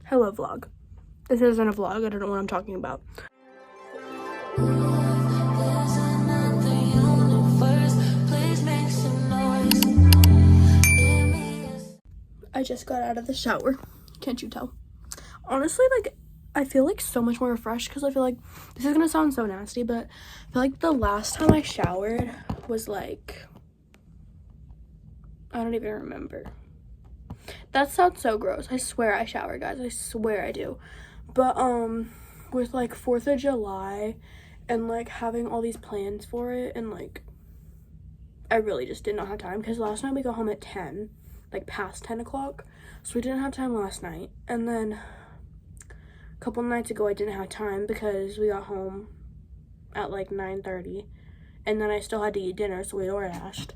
Hello vlog. This isn't a vlog, I don't know what I'm talking about. I just got out of the shower. Can't you tell? Honestly, like, I feel like so much more refreshed because I feel like, this is gonna sound so nasty, but I feel like the last time I showered was like, I don't even remember. That sounds so gross. I swear I shower, guys. I swear I do. But with like 4th of July and like having all these plans for it, and like I really just did not have time because last night we got home at 10, like past 10 o'clock, so we didn't have time last night. And then a couple nights ago I didn't have time because we got home at like 9:30, and then I still had to eat dinner, so we DoorDashed.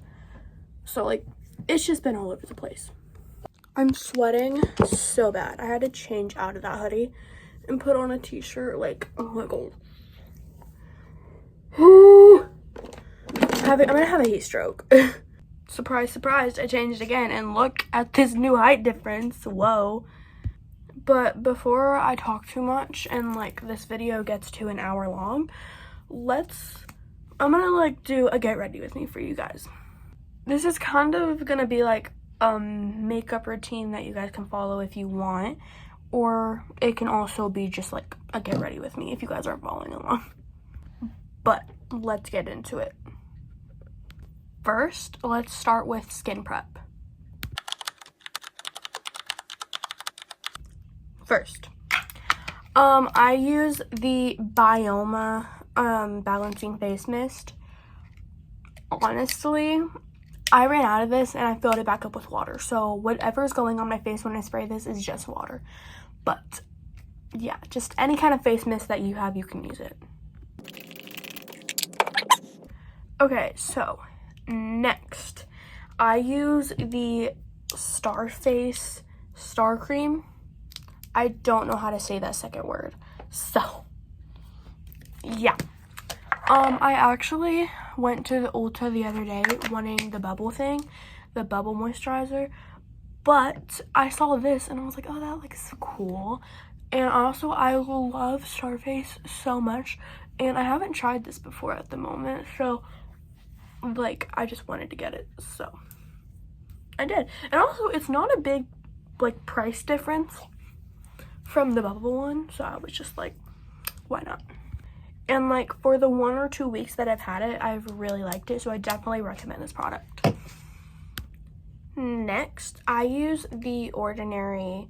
So like it's just been all over the place. I'm sweating so bad. I had to change out of that hoodie and put on a t-shirt. Like, oh my god. I'm gonna have a heat stroke. Surprise, surprise, I changed again, and look at this new height difference. Whoa. But before I talk too much and like this video gets to an hour long, I'm gonna like do a get ready with me for you guys. This is kind of gonna be like makeup routine that you guys can follow if you want, or it can also be just like a get ready with me if you guys aren't following along. But let's get into it. First, let's start with skin prep. First, I use the Bioma balancing face mist. Honestly, I ran out of this and I filled it back up with water. So whatever's going on my face when I spray this is just water. But yeah, just any kind of face mist that you have, you can use it. Okay, so next, I use the Starface Star Cream. I don't know how to say that second word. So yeah. I actually went to the Ulta the other day wanting the bubble thing, the bubble moisturizer, but I saw this and I was like, oh, that looks cool. And also, I love Starface so much, and I haven't tried this before at the moment, so like I just wanted to get it, so I did. And also, it's not a big like price difference from the bubble one, so I was just like, why not? And like for the 1 or 2 weeks that I've had it, I've really liked it, so I definitely recommend this product. Next, I use the Ordinary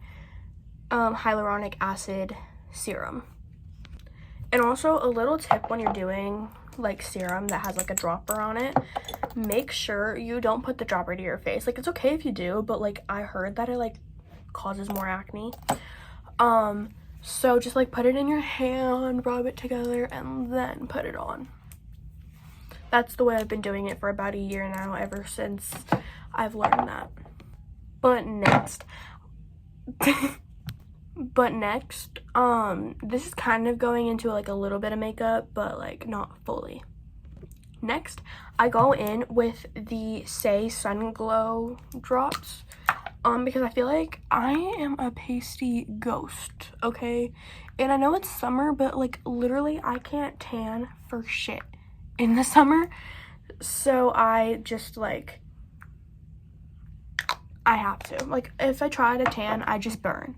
hyaluronic acid serum. And also, a little tip when you're doing like serum that has like a dropper on it, make sure you don't put the dropper to your face. Like, it's okay if you do, but like I heard that it like causes more acne. So just like put it in your hand, rub it together, and then put it on. That's the way I've been doing it for about a year now, ever since I've learned that. But next, this is kind of going into like a little bit of makeup, but like not fully. Next, I go in with the Saie Sun Glow drops. Because I feel like I am a pasty ghost, okay? And I know it's summer, but like literally I can't tan for shit in the summer. So I just like, I have to. Like if I try to tan, I just burn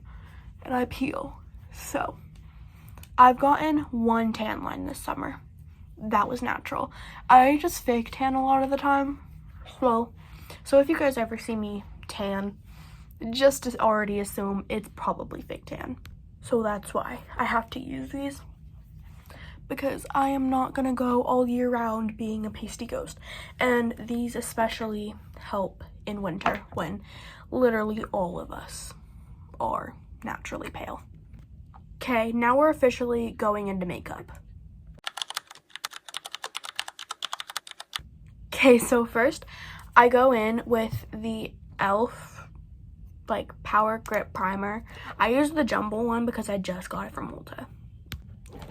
and I peel. So I've gotten 1 tan line this summer. That was natural. I just fake tan a lot of the time. Well, so if you guys ever see me tan, just to already assume it's probably fake tan. So that's why I have to use these, because I am not gonna go all year round being a pasty ghost. And these especially help in winter when literally all of us are naturally pale. Okay, now we're officially going into makeup. Okay, so first I go in with the e.l.f. like Power Grip Primer. I use the jumbo one because I just got it from Ulta.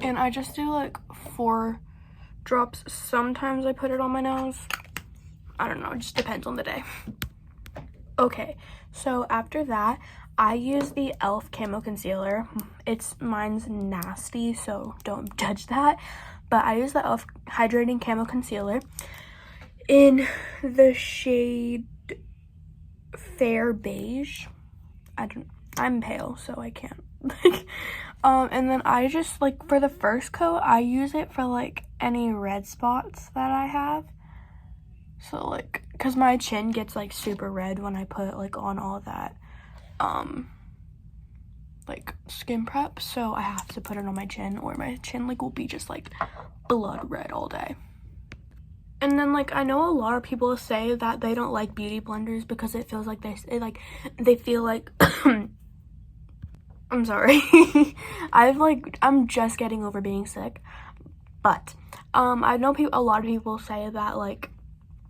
And I just do like 4 drops. Sometimes I put it on my nose. I don't know, it just depends on the day. Okay, so after that, I use the e.l.f. Camo Concealer. Mine's nasty, so don't judge that. But I use the e.l.f. Hydrating Camo Concealer in the shade Fair Beige. I'm pale, so I can't. And then I just, like, for the first coat, I use it for, like, any red spots that I have. So, like, because my chin gets, like, super red when I put, like, on all that, like, skin prep. So I have to put it on my chin, or my chin, like, will be just, like, blood red all day. And then, like, I know a lot of people say that they don't like beauty blenders because it feels like they feel like I'm sorry. I'm just getting over being sick. But I know a lot of people say that, like,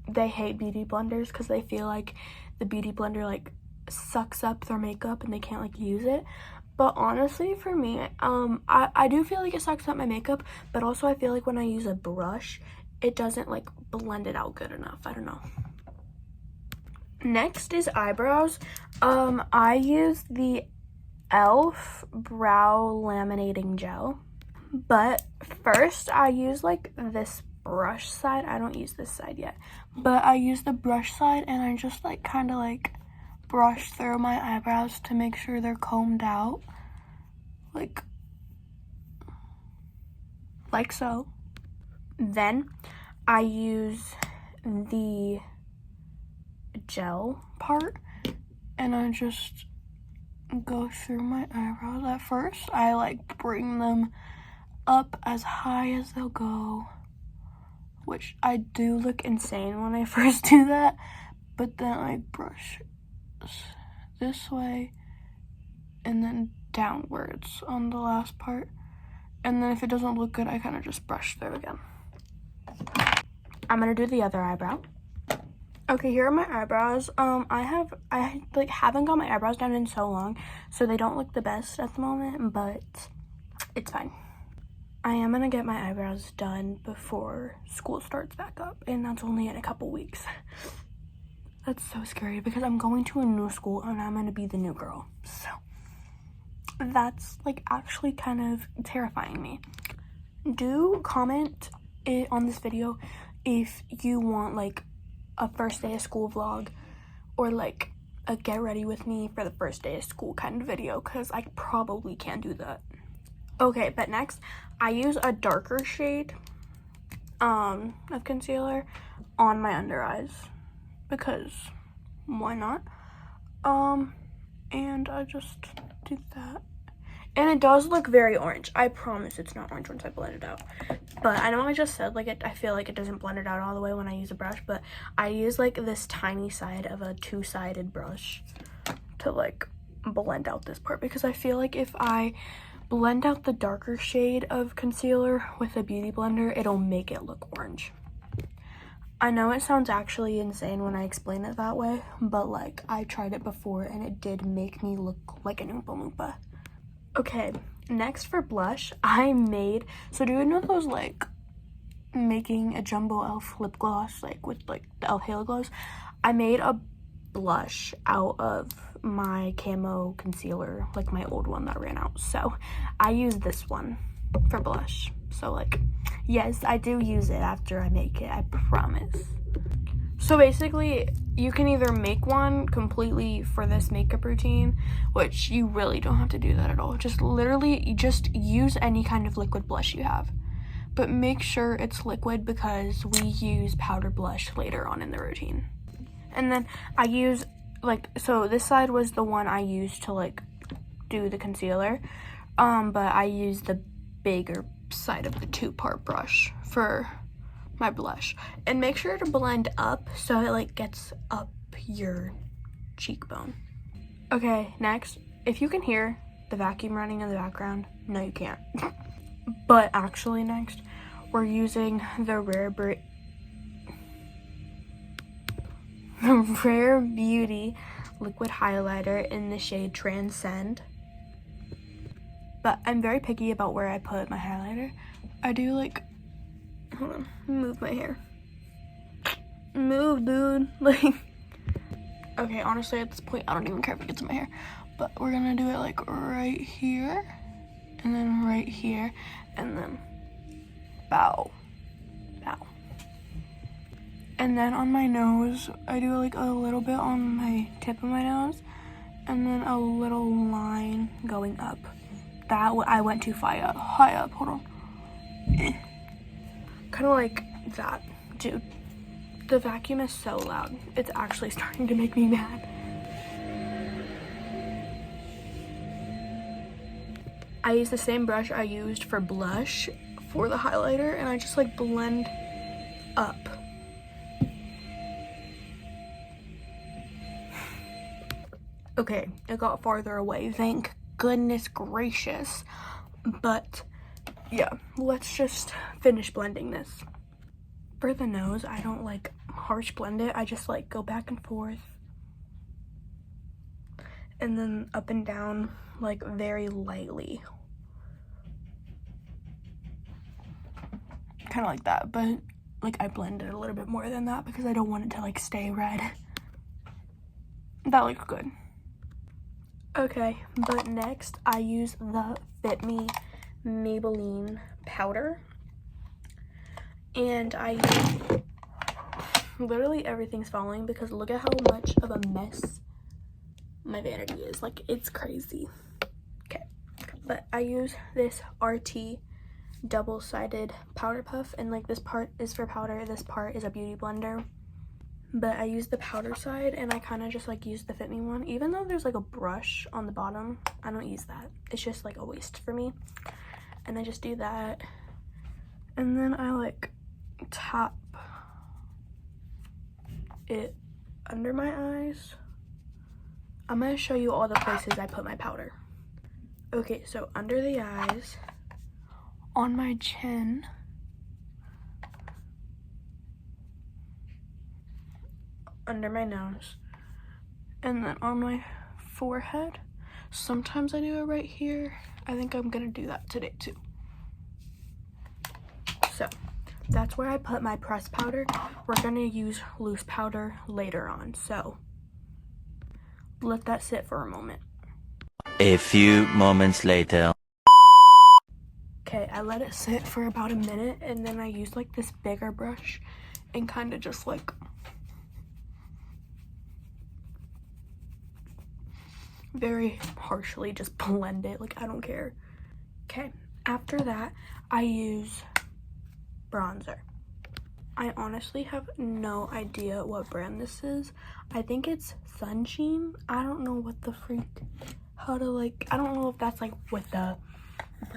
they hate beauty blenders because they feel like the beauty blender, like, sucks up their makeup and they can't, like, use it. But honestly, for me, I do feel like it sucks up my makeup, but also I feel like when I use a brush, it doesn't, like, blend it out good enough. I don't know. Next is eyebrows. I use the e.l.f. Brow Laminating Gel. But first, I use, like, this brush side. I don't use this side yet. But I use the brush side, and I just, like, kind of, like, brush through my eyebrows to make sure they're combed out. Like so. Then I use the gel part, and I just go through my eyebrows. At first, I, like, bring them up as high as they'll go, which I do look insane when I first do that, but then I brush this way and then downwards on the last part, and then if it doesn't look good, I kind of just brush through again. I'm gonna do the other eyebrow. Okay, here are my eyebrows. I haven't got my eyebrows done in so long, so they don't look the best at the moment, but it's fine. I am gonna get my eyebrows done before school starts back up, and that's only in a couple weeks. That's so scary because I'm going to a new school and I'm gonna be the new girl. So that's, like, actually kind of terrifying me. Do comment on this video if you want, like, a first day of school vlog or, like, a get ready with me for the first day of school kind of video, because I probably can't do that. Okay, but next I use a darker shade of concealer on my under eyes because why not? And I just do that, and it does look very orange. I promise it's not orange once I blend it out. But I know I just said, like, I feel like it doesn't blend it out all the way when I use a brush, but I use, like, this tiny side of a two-sided brush to, like, blend out this part, because I feel like if I blend out the darker shade of concealer with a beauty blender, it'll make it look orange. I know it sounds actually insane when I explain it that way, but, like, I tried it before and it did make me look like an Oompa Loompa. Okay, next for blush, so do you know those, like, making a jumbo e.l.f. lip gloss, like, with, like, the e.l.f. Halo Glows? I made a blush out of my camo concealer, like my old one that ran out, so I use this one for blush. So, like, yes, I do use it after I make it, I promise. So basically, you can either make one completely for this makeup routine, which you really don't have to do that at all. Just use any kind of liquid blush you have. But make sure it's liquid because we use powder blush later on in the routine. And then I use, like, so this side was the one I used to, like, do the concealer. But I use the bigger side of the two-part brush for my blush, and make sure to blend up so it, like, gets up your cheekbone. Okay, next, if you can hear the vacuum running in the background, no you can't. But actually next, we're using the Rare Beauty liquid highlighter in the shade Transcend. But I'm very picky about where I put my highlighter. I do, like, hold on, move my hair. Move, dude. Like, okay, honestly, at this point, I don't even care if it gets in my hair. but we're gonna do it like right here, and then right here, and then bow, bow. And then on my nose, I do like a little bit on my tip of my nose, and then a little line going up. That I went too high up, hold on. Kind of like that. Dude, the vacuum is so loud. It's actually starting to make me mad. I use the same brush I used for blush for the highlighter, and I just like blend up. Okay, it got farther away, thank goodness gracious. But yeah, let's just finish blending this. For the nose, I don't like harsh blend it. I just like go back and forth, and then up and down, like very lightly. Kind of like that, but like I blended a little bit more than that because I don't want it to like stay red. That looks good. Okay, but next I use the Fit Me Maybelline powder, and I use, literally everything's falling because look at how much of a mess my vanity is. Like, it's crazy. Okay, but I use this RT double-sided powder puff, and like this part is for powder, this part is a beauty blender. But I use the powder side, and I kind of just like use the Fit Me one. Even though there's like a brush on the bottom, I don't use that. It's just like a waste for me. And I just do that. And then I like tap it under my eyes. I'm going to show you all the places I put my powder. Okay, so under the eyes, on my chin, under my nose, and then on my forehead. Sometimes I do it right here. I think I'm gonna do that today too. So that's where I put my pressed powder. We're gonna use loose powder later on, so let that sit for a moment. A few moments later. Okay, I let it sit for about a minute, and then I used like this bigger brush and kind of just like very harshly just blend it. Like, I don't care. Okay, after that I use bronzer. I honestly have no idea what brand this is. I think it's Sunshine. I don't know what the freak, how to like, I don't know if that's like what the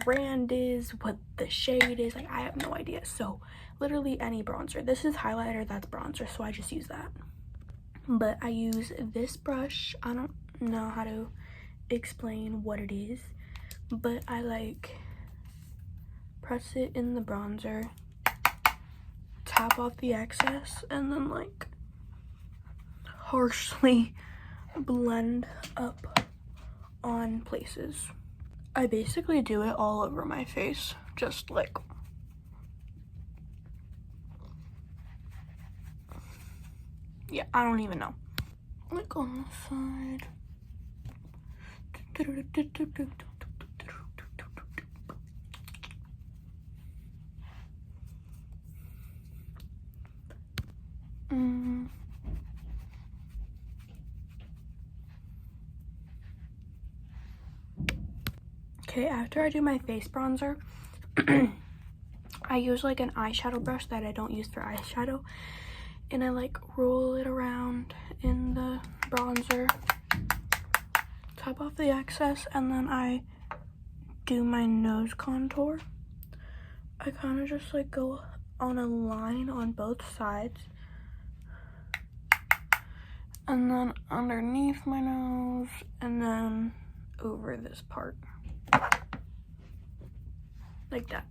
brand is, what the shade is. Like, I have no idea. So literally any bronzer. This is highlighter, that's bronzer, so I just use that. But I use this brush. I don't know how to explain what it is, but I like press it in the bronzer, tap off the excess, and then like harshly blend up on places. I basically do it all over my face, just like yeah, I don't even know. Like on the side. Okay, after I do my face bronzer, I use like an eyeshadow brush that I don't use for eyeshadow, and I like roll it around in the bronzer, tap off the excess, and then I do my nose contour. I kind of just like go on a line on both sides, and then underneath my nose, and then over this part, like that.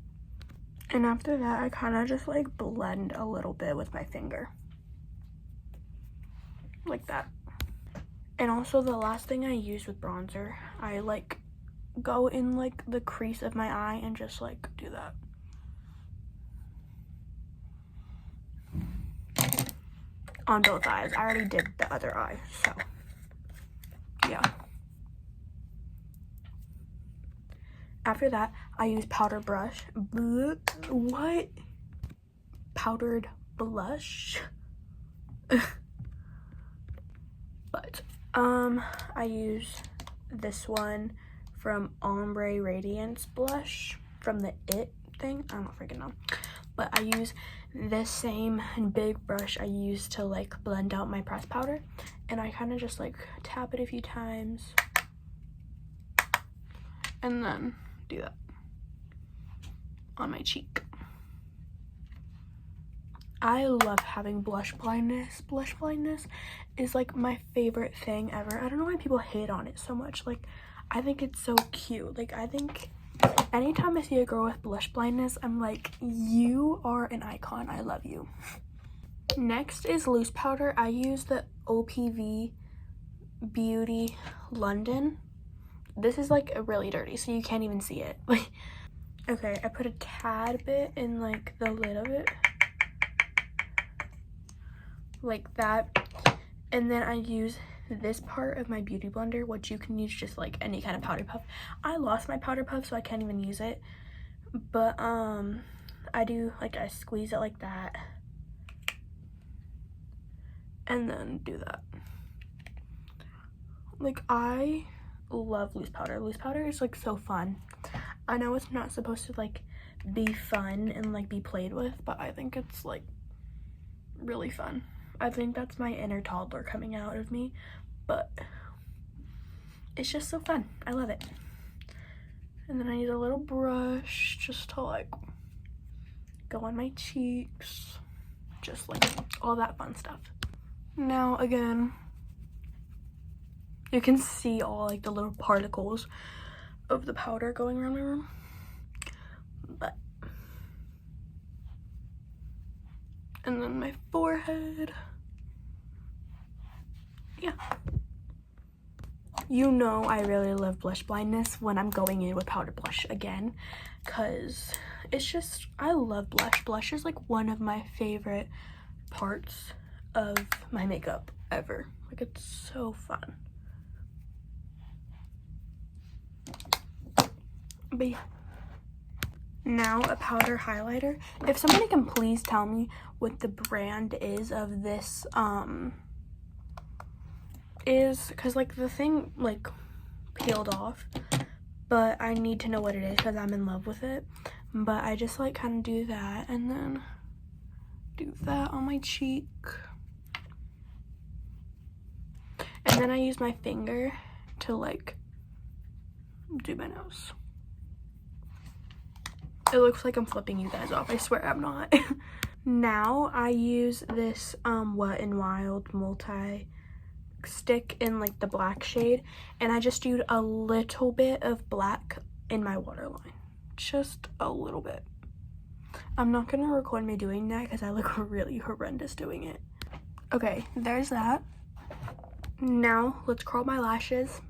And after that, I kind of just like blend a little bit with my finger, like that. And also the last thing I use with bronzer, I like go in like the crease of my eye and just like do that. On both eyes. I already did the other eye, so yeah. After that, I use powder brush. What? Powdered blush? But, I use this one from Ombre Radiance Blush from the It thing. I don't freaking know. But I use this same big brush I use to like blend out my pressed powder. And I kind of just like tap it a few times. And then do that on my cheek. I love having blush blindness. Blush blindness is like my favorite thing ever. I don't know why people hate on it so much. Like, I think it's so cute. Like, I think anytime I see a girl with blush blindness, I'm like, you are an icon. I love you. Next is loose powder. I use the OPV Beauty London. This is like really dirty, so you can't even see it. Okay, I put a tad bit in like the lid of it. Like that. And then I use this part of my beauty blender, which you can use just like any kind of powder puff. I lost my powder puff, so I can't even use it. But I do, like, I squeeze it like that. And then do that. Like, I love loose powder. Loose powder is like so fun. I know it's not supposed to like be fun and like be played with, but I think it's like really fun. I think that's my inner toddler coming out of me, but it's just so fun. I love it. And then I use a little brush just to like go on my cheeks, just like all that fun stuff. Now again, you can see all like the little particles of the powder going around my room, but and then my forehead. Yeah. You know I really love blush blindness when I'm going in with powder blush again, because it's just, I love blush. Blush is like one of my favorite parts of my makeup ever. Like, it's so fun. But yeah. Now a powder highlighter. If somebody can please tell me what the brand is of this, is, because like the thing like peeled off, but I need to know what it is because I'm in love with it. But I just like kind of do that and then do that on my cheek, and then I use my finger to like do my nose. It looks like I'm flipping you guys off. I swear I'm not. Now I use this Wet n Wild multi stick in like the black shade, and I just used a little bit of black in my waterline, just a little bit. I'm not gonna record me doing that because I look really horrendous doing it. Okay, there's that. Now let's curl my lashes.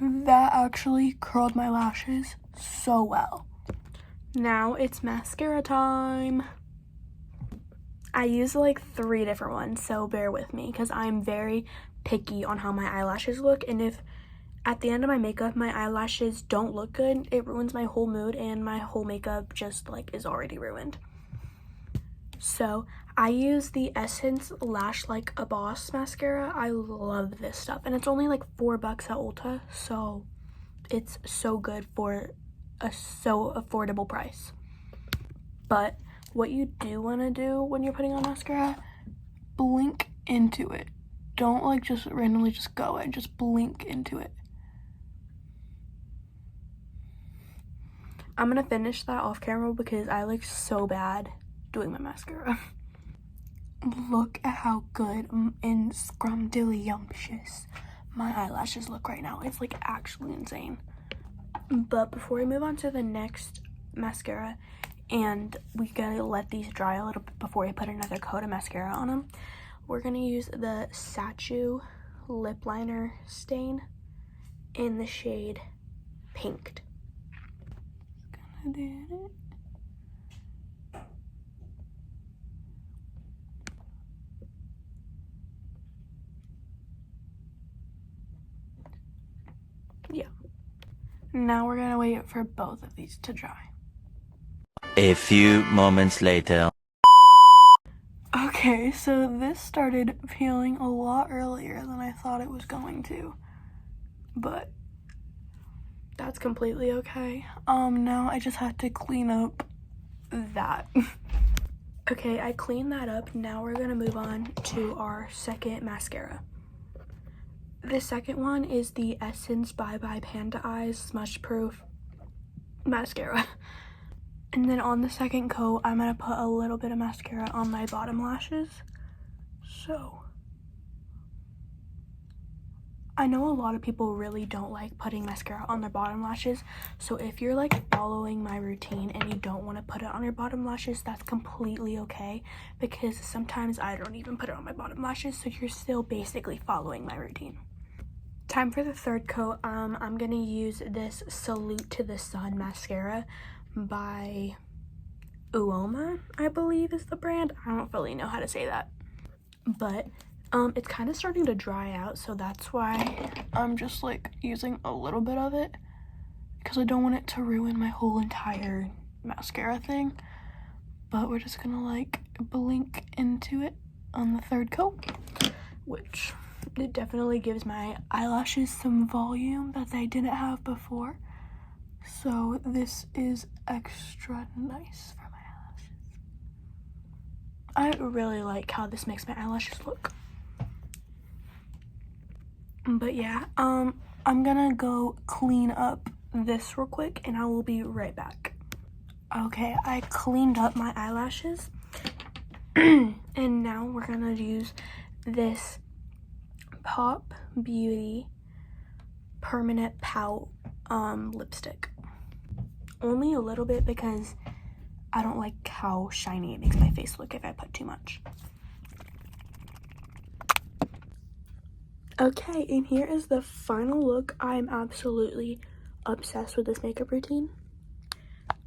That actually curled my lashes so well. Now it's mascara time. I use like 3 different ones, so bear with me because I'm very picky on how my eyelashes look, and if at the end of my makeup my eyelashes don't look good, it ruins my whole mood and my whole makeup just like is already ruined. So I use the Essence Lash Like a Boss mascara. I love this stuff, and it's only like $4 at Ulta, so it's so good for a so affordable price. But what you do want to do when you're putting on mascara, blink into it. Don't like just randomly just go and just blink into it. I'm gonna finish that off camera because I look so bad doing my mascara. Look at how good and scrumdiddlyumptious my eyelashes look right now. It's like actually insane. But before we move on to the next mascara, and we gotta let these dry a little bit before we put another coat of mascara on them, we're gonna use the Sachu lip liner stain in the shade Pinked. Gonna do it. now we're gonna wait for both of these to dry. A few moments later. Okay, so this started peeling a lot earlier than I thought it was going to, but that's completely okay. Now I just have to clean up that. Okay, I cleaned that up. Now we're gonna move on to our second mascara. The second one is the Essence Bye Bye Panda Eyes Smudge Proof Mascara. And then on the second coat, I'm gonna put a little bit of mascara on my bottom lashes. So, I know a lot of people really don't like putting mascara on their bottom lashes. So if you're like following my routine and you don't want to put it on your bottom lashes, that's completely okay. Because sometimes I don't even put it on my bottom lashes. So you're still basically following my routine. Time for the third coat. I'm gonna use this Salute to the Sun mascara by Uoma, I believe is the brand. I don't really know how to say that, but it's kind of starting to dry out, so that's why I'm just like using a little bit of it because I don't want it to ruin my whole entire mascara thing. But we're just gonna like blink into it on the third coat, which it definitely gives my eyelashes some volume that they didn't have before. So this is extra nice for my eyelashes. I really like how this makes my eyelashes look. But yeah, I'm gonna go clean up this real quick and I will be right back. Okay, I cleaned up my eyelashes and now we're gonna use this Pop Beauty Permanent Pout lipstick. Only a little bit because I don't like how shiny it makes my face look if I put too much. Okay, and here is the final look. I'm absolutely obsessed with this makeup routine.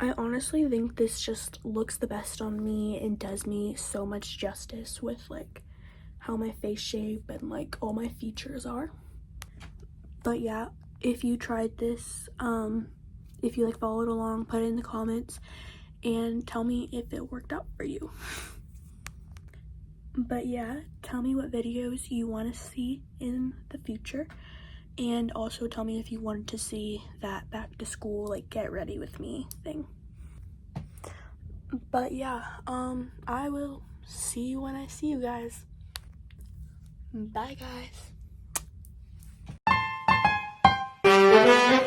I honestly think this just looks the best on me and does me so much justice with like how my face shape and like all my features are. But yeah, if you tried this, if you like followed along, put it in the comments and tell me if it worked out for you. But yeah, tell me what videos you want to see in the future, and also tell me if you wanted to see that back to school like get ready with me thing. But yeah, I will see you when I see you guys. Bye guys.